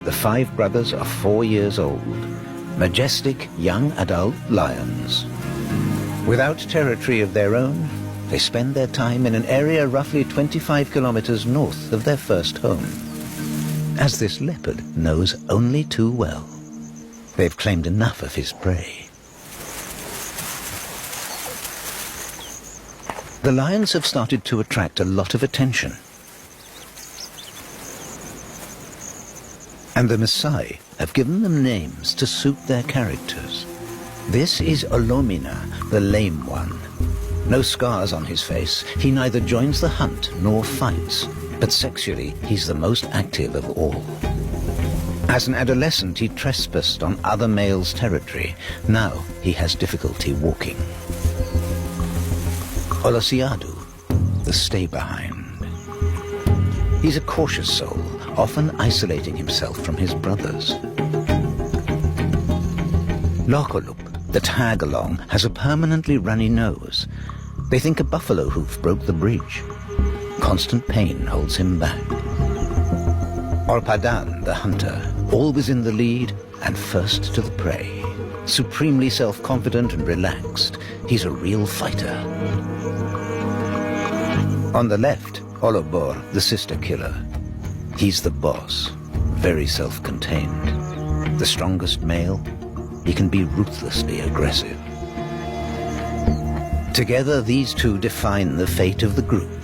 the 5 brothers are 4 years old, majestic young adult lions. Without territory of their own, they spend their time in an area roughly 25 kilometers north of their first home, as this leopard knows only too well. They've claimed enough of his prey. The lions have started to attract a lot of attention. And the Maasai have given them names to suit their characters. This is Olomina, the lame one. No scars on his face, he neither joins the hunt nor fights, but sexually he's the most active of all. As an adolescent he trespassed on other males' territory. Now he has difficulty walking. Olosiadu, the stay-behind. He's a cautious soul, often isolating himself from his brothers. Lokolup, the tag-along, has a permanently runny nose. They think a buffalo hoof broke the bridge. Constant pain holds him back. Orpadan, the hunter, always in the lead and first to the prey. Supremely self-confident and relaxed, he's a real fighter. On the left, Olobor, the sister killer. He's the boss, very self-contained. The strongest male, he can be ruthlessly aggressive. Together, these two define the fate of the group.